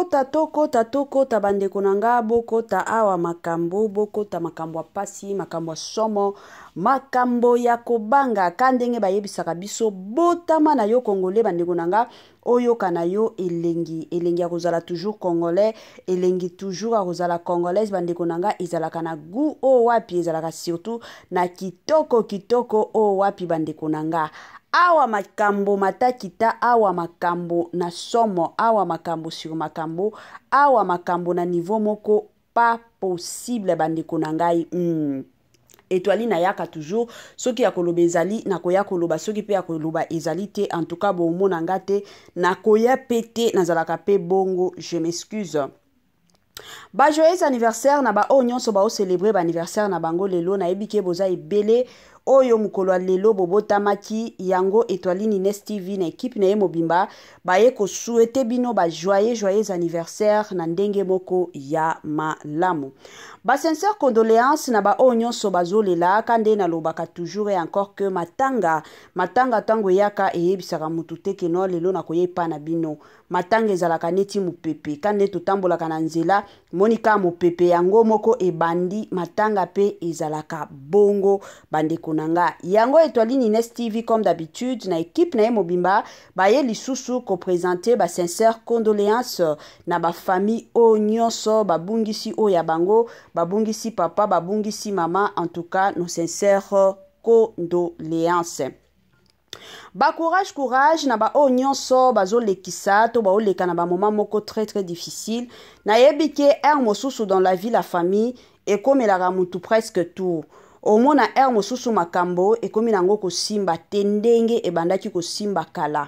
tokota bandeko nanga bokota awa makambo bokota makambo pasi makambo somo makambo ya kobanga kandenge bayebisaka biso botama na yo congolais bandeko nanga oyo kana yo elengi ya kozala toujours congolais elengi toujours a kozala congolaise bandeko nanga ezalaka na gu o wapi ezalaka surtout na kitoko o wapi bandeko nanga awa makambo matakita awa makambo na somo awa makambo sur makambo awa makambo na niveau moko pas possible bandeko na ngai Étoile na yaka toujours soki ya koloba ezali na koya koloba soki pe ya koloba ezali te en tout cas bon mona ngate na koya pété nazalaka pe bongo je m'excuse. Ba joyeux anniversaire na ba o nyonso ba o célébrer ba anniversaire na bango lelo na ebike boza ebele oyo mukolo lelo bobotamaki yango Étoile Nines TV na équipe na ye mobimba baye ko souhaiter bino ba joyeux anniversaire na ndenge moko ya malamu. Ba sincère condoléances na ba o nyonso bazolela kande na lobaka toujours et encore que matanga tango yaka eyebisaka mutu te keno lelo na koyepa na bino matanga ezalaka neti mupepe kande totambolaka na nzela monika mupepe yango moko ebandi matanga pe ezalaka bongo bandeko nanga yango Étoile Nines TV comme d'habitude na équipe na ye mobimba baye lisusu ko présenter ba sincère condoléances na ba famille o nyonso babungisi o ya bango babungisi papa babungisi mama en tout cas nos sincères condoléances. Ba courage na ba o nyonso bazo lekisa to ba oleka na ba moment moko très difficile na yebike mosusu dans la vie la famille et comme la ramutu presque tout au mona mosusu makambo et comme nango ko simba tendenge e bandaki ko simba kala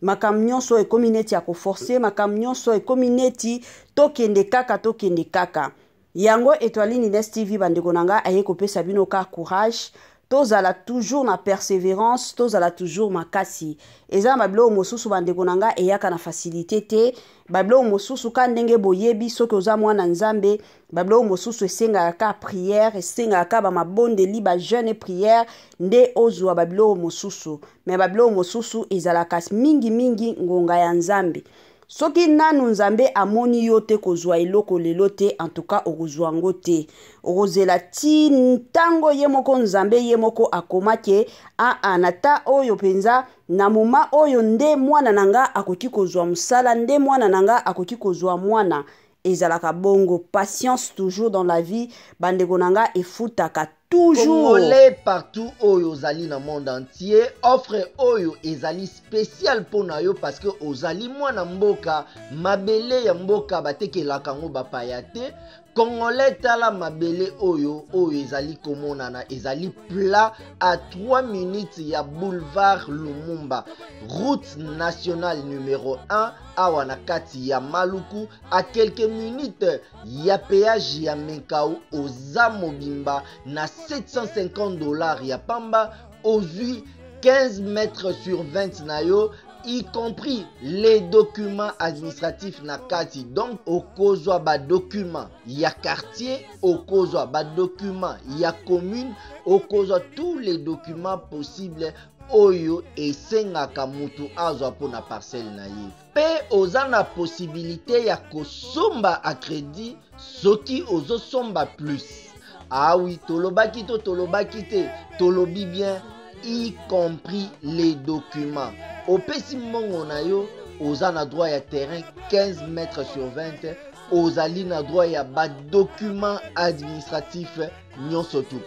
makam nyonso e comme neti ya ko forcer makam nyonso e comme neti tokende kaka yango Étoile Nines TV bandeko nanga aye ko pesa bino ka courage tozala toujours na persévérance tozala toujours makasi eza bablo mosusu bandeko nanga eyaka na facilité te bablo mosusu ka ndenge boyebi soki oza mwana nzambe bablo mosusu esengaka ka prière esengaka ka ba mabondeli ba jeune prière nde ozwa bablo mosusu mais bablo mosusu ezalaka mingi ngonga ya nzambe soki nanu nzambe amoni yo te kozwa eloko lelo te en tout cas okozwa ngo te okozela ti ntango ye moko nzambe ye moko akomake anata oyo penza na moma oyo nde mwana nanga akoki kozwa musala nde mwana nanga akoki kozwa mwana ezalaka bongo patience toujours dans la vie bandeko nanga efutaka toujours Congolais partout oyo ozali na monde entier offre oyo ezali spécial pona yo parce que ozali mwana mboka mabele ya mboka batekelaka ngo bapaya te Congolais tala mabele oyo ezali komonana ezali plat à 3 minutes ya boulevard Lumumba route nationale numéro 1 awa na kati ya Maluku à quelques minutes ya péage ya Menkau oza mobimba na $750 ya pamba ozui 15 mètres sur 20 na yo y compris les documents administratifs na kati donc okozwa ba documents ya quartier okozwa ba documents ya commune okozwa tous les documents possibles oyo esengaka mutu azwa pona parcelle na ye pe oza na possibilité ya kosomba a crédit soki ozosomba plus ah oui tolobaki te tolobi bien y compris les documents opesi mbongo na yo oza na droit ya terrain 15 mètres sur 20 ozali na droit ya ba documents administratifs nyonso tu.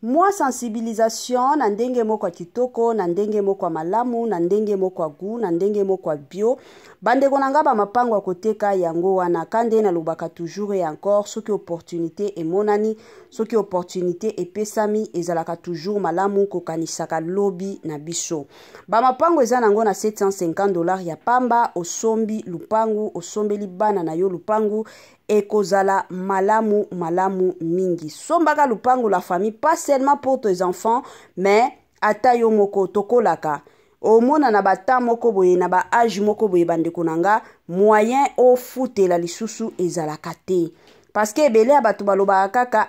Moi sensibilisation na ndenge moko kitoko na ndenge moko malamu na ndenge moko gu na ndenge moko bio bandeko nanga ba mapango koteka yango wana kande na lobaka toujours et encore soki opportunité et monani soki opportunité et pesami ezalaka toujours malamu kokanisaka lobby na biso ba mapango eza nango na $750 ya pamba osombi lupangu osombeli bana na yo lupangu ekozala malamu mingi sombaka lupangu la famille pas seulement pour tes enfants mais ata yo moko tokolaka omona na bata moko boye na ba âge moko boye bandeko nanga moyen o futela lisusu ezalaka te parce que ebele abatu baloba kaka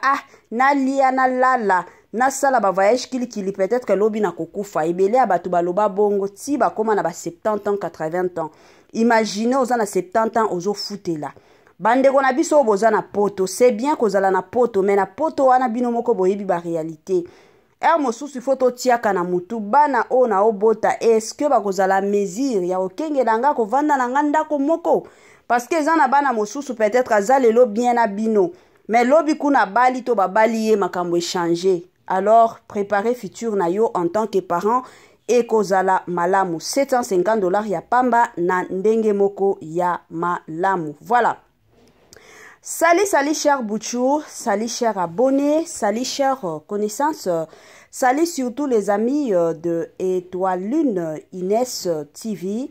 na lia na lala na sala ba voyage kilikili peut-être que lobi na kokufa ebele abatu baloba bongo ti bakoma na ba 70 ans 80 ans Imaginez aux na 70 ans ozo futela. Bande ko na biso boza na poto, c'est bien kozala na poto, mais na poto wana bino moko boyebi ba réalité. Mosusu foto tiaka na mutu bana o na obota, est-ce que bakozala mesure ya okenge nanga ko vanda na nganda ko moko? Parce que zana bana mosusu peut-être azalelo bien na bino, mais lobi kuna bali to babali ye makambo échanger. Alors préparez futur na yo en tant que parent et kozala malamu. $750 ya pamba na ndenge moko ya malamu. Voilà. Salut, salut chers Bouchou, salut chers abonnés, salut chers connaissances, salut surtout les amis de Étoile Lune Inès TV.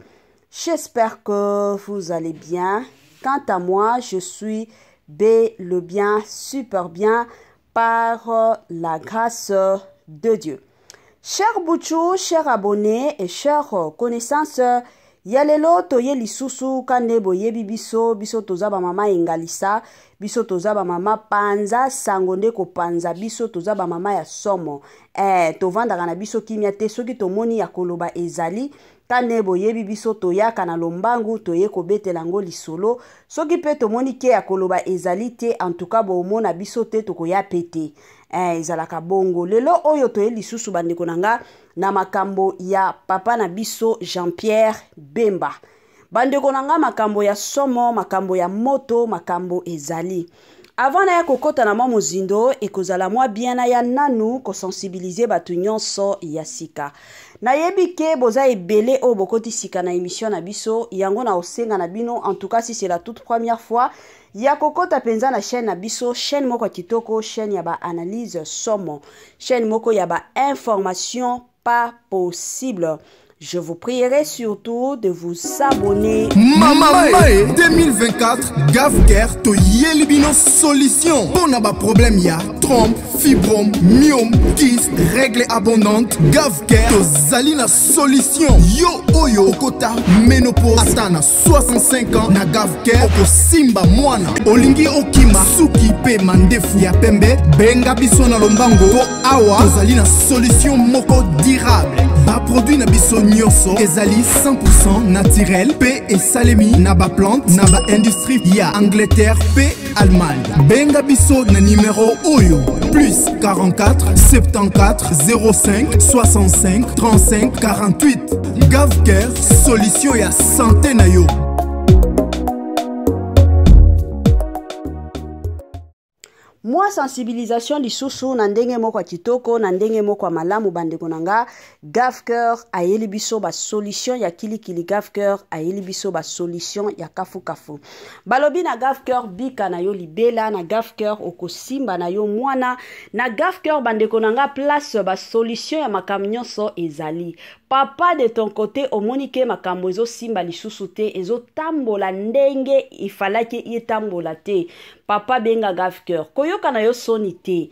J'espère que vous allez bien. Quant à moi, je suis le bien, super bien, par la grâce de Dieu. Chers Bouchou, chers abonnés et chers connaissances, Yalelo toye lisusu kande boyebi biso toza ba mama engalisa, biso toza ba mama panza sangonde ko panza, biso toza ba mama ya somo. Tovanda kana biso kimia te soki tomoni ya koloba ezali, kande boyebi biso toyaka na lombangu toye ko betela ngo lisolo, soki pe tomoni ke ya koloba ezali te, en tout cas bomona biso te tokoya pete. Ezalaka bongo. Lelo oyo toye lisusu bandeko nanga na makambo ya papa na biso Jean-Pierre Bemba. Bandeko nanga makambo ya somo, makambo ya moto, makambo ezali. Avant na ya kokota na mwa mozindo ekozala mwa bien na ya nanu ko sensibiliser batu nyonso ya sika. Na yebi ke boza ebele o bokoti sika na émission na biso, yango na osenga na bino, en tout cas si c'est la toute première fois, ya kokota penza na chaîne na biso, chaîne moko kitoko, chaîne ya ba analyse somo, chaîne moko ya ba information pas possible. Je vous prierai surtout de vous abonner. Mamae 2024, Gavker to Yelibino solution. Bon ba problème ya trompe, fibrome, myome, kyste, règle abondante. Gavker to Zalina solution. Yo oyo kota ménopause atana 65 ans na Gavker oko simba mwana. Olingi okima suki pe mandefu ya pembe. Benga biso na lombango po awa to Zalina solution moko durable. Ba produit na biso nyonso ezali 100% naturel pe esalemi na ba plante na ba industrie ya Angleterre pe Allemagne. Benga biso na numéro oyo plus 44 74 05 65 35 48. Gavker solution ya santé na yo. Moi sensibilisation lisusu na ndenge moko kitoko na ndenge moko malamu bandeko nanga. Gavker ayeli biso ba solution ya kilikili, Gavker ayeli biso ba solution ya kafu kafu. Balobi na Gavker bika na yo libela, na Gavker okosimba na yo mwana, na Gavker bandeko nanga place ba solution ya makamnyonso ezali. Papa de ton côté omonike makambo ezo simba lisusu te, ezo tambola ndenge ifalaki yetambola te. Papa benga Gavker koyoka na yo soni te.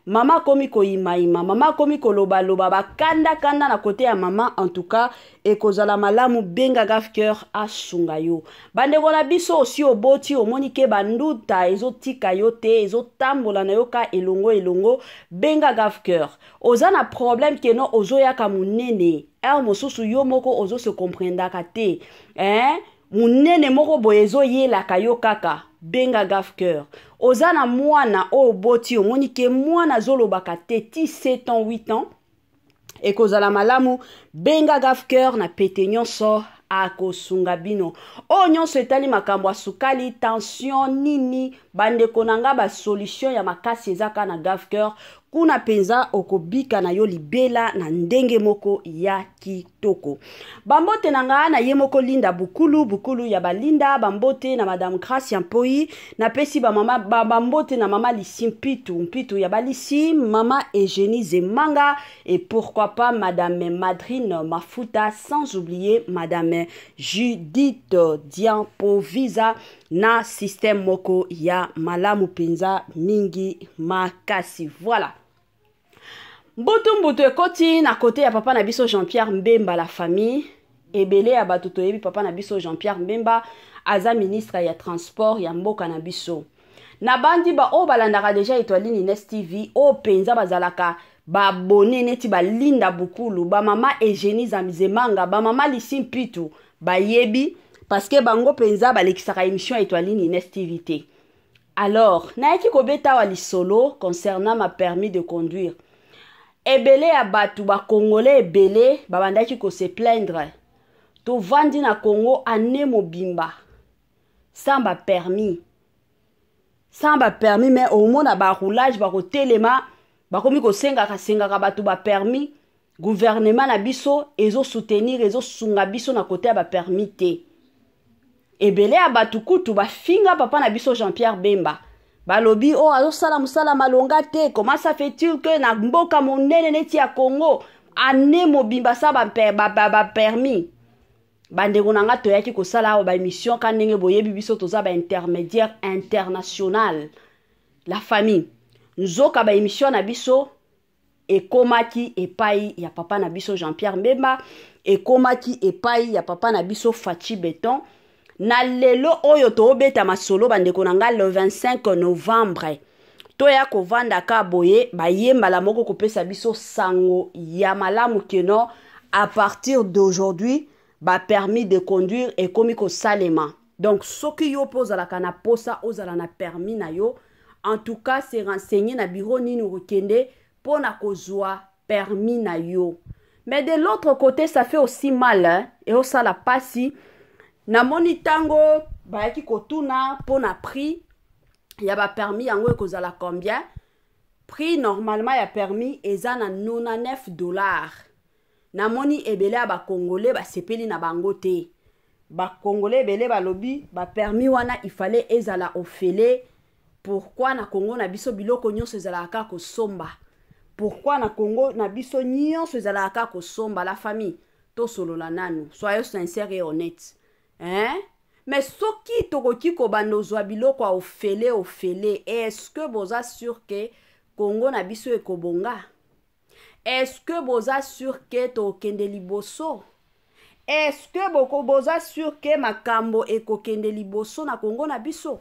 Mama komi ko imaima, mama komi ko loba loba bakanda kanda na kote ya mama, en tout cas ekozala malamu benga Gavker asunga yo. Bandeko na biso osi oboti omonike banduta ezo tika yo te, ezo tambola na yo ka elongo benga Gavker. Oza na problème keno ozo yaka munene, mosusu yo moko ozo se comprendaka te. Munene moko boyezo yelaka yo kaka, benga Gavker. Ozana mwana o boti omonike mwana zolobaka te ti 7 ans 8 ans ekozala malamu benga Gavker na pete nyonso akosunga bino. O nyonso etali makambo asukali tension nini bandeko nanga ba solution ya makasi ezaka na Gavker. Kuna penza okobika na yo libela na ndenge moko ya kitoko. Bambote nanga na ye moko Linda Bukulu ya balinda, bambote na Madame Gracia Mpoi, na pesi ba mama bambote na mama Lisi Mpitu ya balisi, mama Eugénie Zemanga et pourquoi pas Madame Madrine Mafuta, sans oublier Madame Judith Diampovisa na système moko ya malamu penza mingi makasi. Voilà. Mbutu ekoti na kote ya papa na biso Jean-Pierre Mbemba la famille. Ebele ya batuto yebi papa na biso Jean-Pierre Mbemba aza ministre ya transport ya mboka na biso. Na bandi ba o balandaka deja Étoile Lune Inès TV o penza bazalaka ba abonné neti ba Linda Bukulu, ba mama Eugénie Zemanga, ba mama Lisi Mpitu, bayebi parce que bango penza balekisaka émission étoile Ines TV te. Alors nayaki kobeta wa lisolo concernant ma permis de conduire. Ebele ya batu ba congolais ebele babandaki ko se plaindre. To vandi na Congo ane mobimba sans ba permis. Sans ba permis mais au moins ba roulage ba kotelema ba komi ko senga ka batu ba permis. Gouvernement na biso ezo soutenir ezo sunga biso na côté ba permis te. Ebele ya batu kutu ba finga papa na biso Jean-Pierre Bemba. Balobi oh azo sala musala malonga te. Comment ça fait-il que na mboka monene neti ya Congo ane mobimba sa ba permis. Bandeko nanga toyaki ko sala ba émission ka ndenge boyebi biso toza ba intermédiaire international. La famille. Nzoka ba émission na biso ekomaki epai ya papa na biso Jean-Pierre Mbemba, ekomaki epai ya papa na biso Fachi Beton. Na lelo oyo toobeta masolo bandeko nanga le 25 novembre. Toya kovanda ka boye bayemba la moko kopesa biso sango ya malamu keno à partir d'aujourd'hui ba permis de conduire ekomi ko salema. Donc soki yo posa la kana posa ozala na permis na yo, en tout cas c'est renseigné na bureau nini rokende pour na kozwa permis na yo. Mais de l'autre côté, ça fait aussi mal, hein? Et au sala pasi, na moni tango, bayaki kotuna, pour na prix, y a ba permis, yango kozala combien? Prix, normalement, y a permis, eza na $99. Na moni ebele a ba congolais, ba sepeli na bangote. Ba congolais ebele ba lobi, ba permis wana, il fallait ezala ofele. Pourquoi na Congo na biso biloko nyonso ezala ka ko somba? Pourquoi na Congo na biso nyonso ezalaka ko somba la famille to solo la nanu soyons sincères et honnêtes hein mais soki tokoki ko bandozwa biloko ofele est-ce que boza sûr que Congo na biso ekobonga? Est-ce que boza sûr que to kende liboso? Est-ce que boza sûr que makambo ekokende liboso na Congo na biso?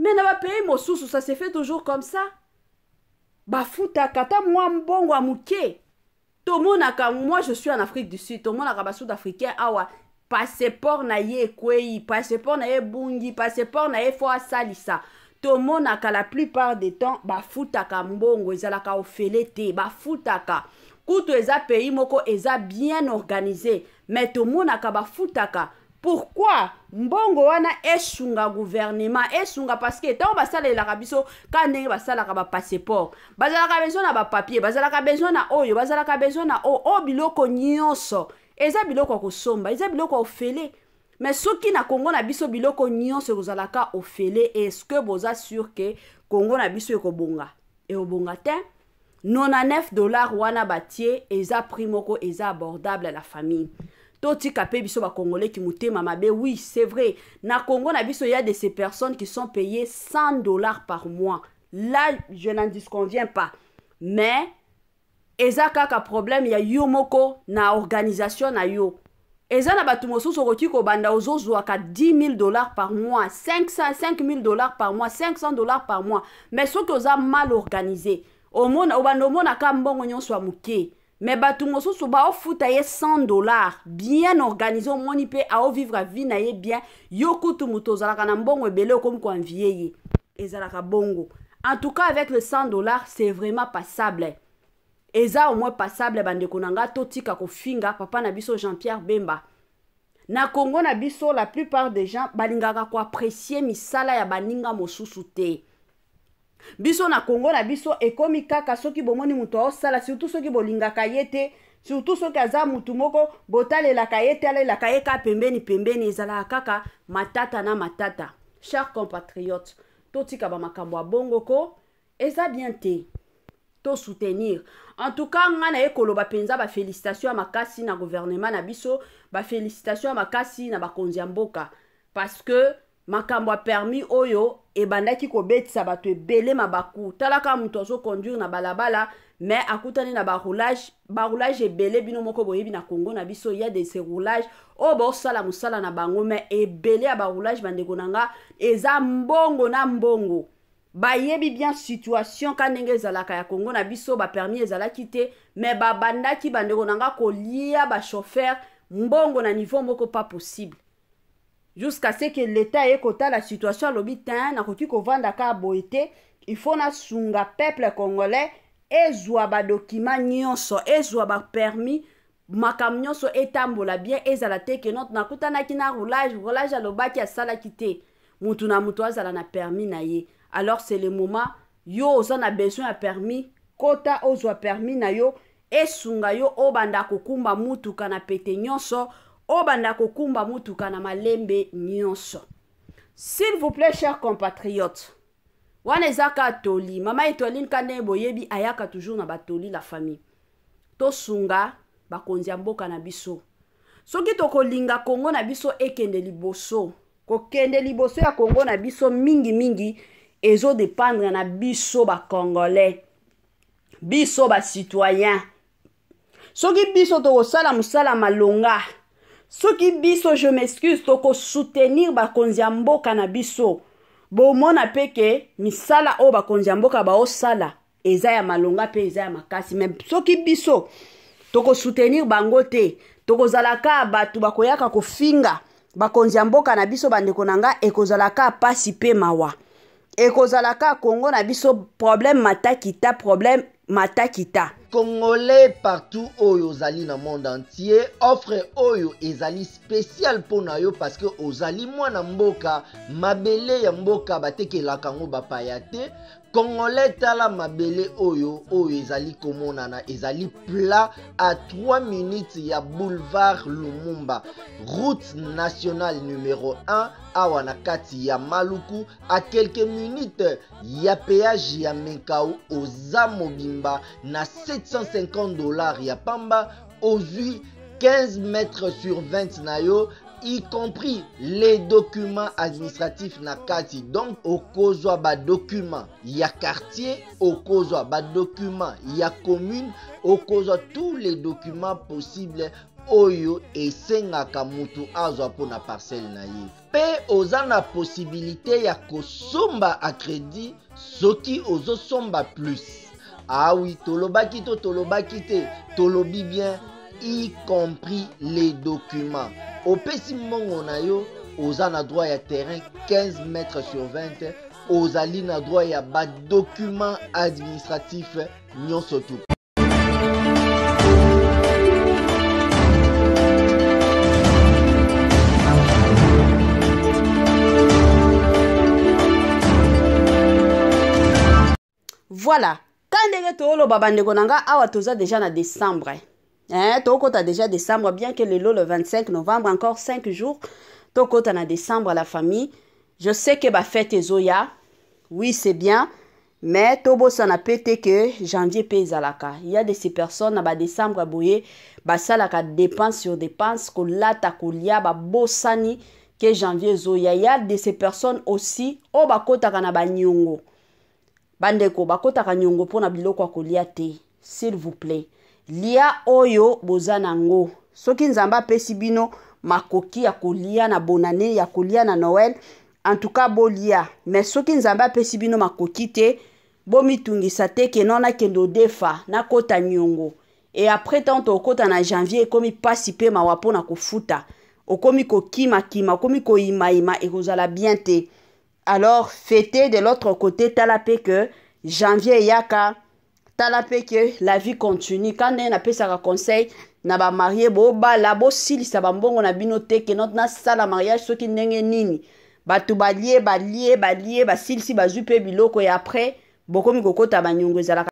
Mais na ba pays mosusu ça se fait toujours comme ça. Bafuta kata mwa mbongo amuke. Tomonaka moi je suis en Afrique du Sud. Tomonaka ba sud-africain awa passeport na ye kwei, passeport na ye bungi, passeport na ye fo asalisa. Tomonaka la plupart des temps bafutaka mbongo ezalaka ofele te, bafutaka. Kutu eza pays moko eza bien organisé, mais tomonaka bafutaka. Pourquoi mbongo wana esunga gouvernement esunga parce que tant basala la biso ka ndenge basala ka ba passeport bazala ka besoin na ba papier bazala ka besoin na oyo bazala ka besoin na o biloko nyonso eza biloko ko somba eza biloko ofele mais soki na Congo na biso biloko nyonso kozala ka ofele est-ce que boza sûr que Congo na biso ekobonga e obonga te $99 wana batie eza prix moko eza abordable à la famille. Toti kapé biso ba congolais qui mutema mabe oui c'est vrai na Congo na biso il y a de ces personnes qui sont payées $100 par mois. Là je n'en disconviens pas mais eza kaka problème ya yo moko na organisation na yo eza na batu mosusu okoti ko banda ozozwa ka $10,000 par mois $5,000 par mois $500 par mois mais soki oza mal organisé omona obanda omona ka mbongo nyonso amuke. Mais batu mosusu ba ofuta ye $100 bien organisé omoni pe a vivre a vie na ye bien yo kutu muto zalaka na mbongo ebele comme ko envier ye ezalaka bongo. En tout cas avec le $100 c'est vraiment passable. Eza au moins passable bandeko nanga totika ko finga papa na biso Jean-Pierre Bemba. Na Congo na biso la plupart des gens balingaka ko apprécier misala ya baninga mosusu te. Biso na Congo na biso ekomi kaka soki bomoni muto osala surtout soki bolingaka yete surtout soki aza mutu moko botalelaka yete alelaka ye ka pembeni ezala kaka matata na matata. Chers compatriotes totika ba makambo ya bongo ko eza bien te to soutenir. En tout cas ngana ekoloba penza ba félicitations à makasi na gouvernement na biso ba félicitations à makasi na bakonzi ya mboka parce que makambo a permis oyo ebandaki ko betisa bato ebele mabaku talaka muto zo conduire na balabala mais akutani na roulage ebele bino moko boyebi na Congo na biso il y a des roulages o bo sala musala na bango mais ebele ya roulage bandeko nanga eza mbongo na mbongo bayebi bien situation kanenge ezalaka ya Congo na biso ba permis ezalaki te mais babandaki bandeko nanga kolia ba chauffeur mbongo na niveau moko pas possible. Jusqu'à ce que l'État ait kota la situation à l'obitin, na koki ko vanda ka boité, il faut na sunga peuple congolais ezwa ba document nyonso, ezwa ba permis, makam nyonso etambola bien ezala te ke not nakutana kina roulage alobaki asala kite. Mutu na mutu azala na permis na ye. Alors c'est le moment yo oza na besoin ya permis, kota ozwa permis na yo esunga yo obanda kokumba mutuka na pete nyonso, obanda kokumba mutuka na malembe nyonso. S'il vous plaît, chers compatriotes, wana ezaka toli, mama Etoiline Kane boyebi ayaka toujours na batoli la famille. To sunga bakonzi ya mboka na biso. Soki tokolinga Kongo na biso ekende liboso, kokende liboso ya Kongo na biso mingi ezo dépendre na biso ba Congolais, biso ba citoyens. Soki biso toko sala musala malonga, soki biso je m'excuse toko soutenir ba konzi ya mboka na biso, bo mona peke misala o ba konzi ya mboka ba osala eza ya malonga pe eza ya makasi. Mais soki biso toko soutenir bango te, toko zalaka batu bakoyaka kofinga ba konzi ya mboka na biso bandeko nanga ekozalaka pasi pe mawa. Ekozalaka Congo na biso problème matakita, problème matakita. Congolais partout oyo ozali na monde entier, offre oyo ezali spécial pona yo parce que ozali mwana mboka mabele ya mboka batekelaka ngo bapaya te. Congolais tala mabele oyo ezali komonana ezali plat à 3 minutes ya boulevard Lumumba, route nationale numéro 1 awa na kati ya Maluku, à quelques minutes ya péage ya Menkau oza mobimba na $750 ya pamba, ozui 15 mètres sur 20 na yo, y compris les documents administratifs na kati. Donc okozwa ba document ya quartier, okozwa ba document ya commune, okozwa tous les documents possibles oyo esengaka mutu azwa pona parcelle na ye. Pe oza na possibilité ya kosomba a crédit soki ozo somba plus. Ah oui, tolobaki to tolobaki te, tolobi bien, y compris les documents. Au pesi mongo na yo, oza na droit ya terrain 15 mètres sur 20, ozali na droit ya ba document administratif nyonso tout. Voilà. Quand ndenge tolo babandeko nanga awa toza déjà na décembre. Tokota déjà décembre, bien que le 25 novembre, encore 5 jours, tokota na décembre la famille. Je sais que ba fête ezoya, oui c'est bien, mais tobo ça n'a pété que janvier paye zalaka. Il y a de ces personnes na ba décembre boye, ba salaka dépense sur dépense, ko lata ko lia ba bosani que janvier ezoya. Il y a de ces personnes aussi, o ba kota kana ba nyongo. Bandeko bakota kanyongo pona biloko kolia te, s'il vous plaît. Lia oyo bozanango. Soki nzamba pesi bino makoki ya kolia na bonane ya kolia na Noël, en tout cas bolia. Mais soki nzamba pesi bino makoki te, bomitungisa te ke nona kendo defa na kota nyongo. Et après tant okota na janvier komi pasi pe mawapo na kofuta. Okomi ko kima, okomi ko ima ekozala bien te. Alors, fêtez de l'autre côté, talapé que janvier yaka, talapé que la vie continue. Quand on a fait ça conseil, na ba marié bo ba la bo sil sa ba mbongo na binote que notre na sala mariage soki ndenge nini. Ba tu ba lie ba sil si ba zupe biloko et après, bokomi kokota ba nyongo ezala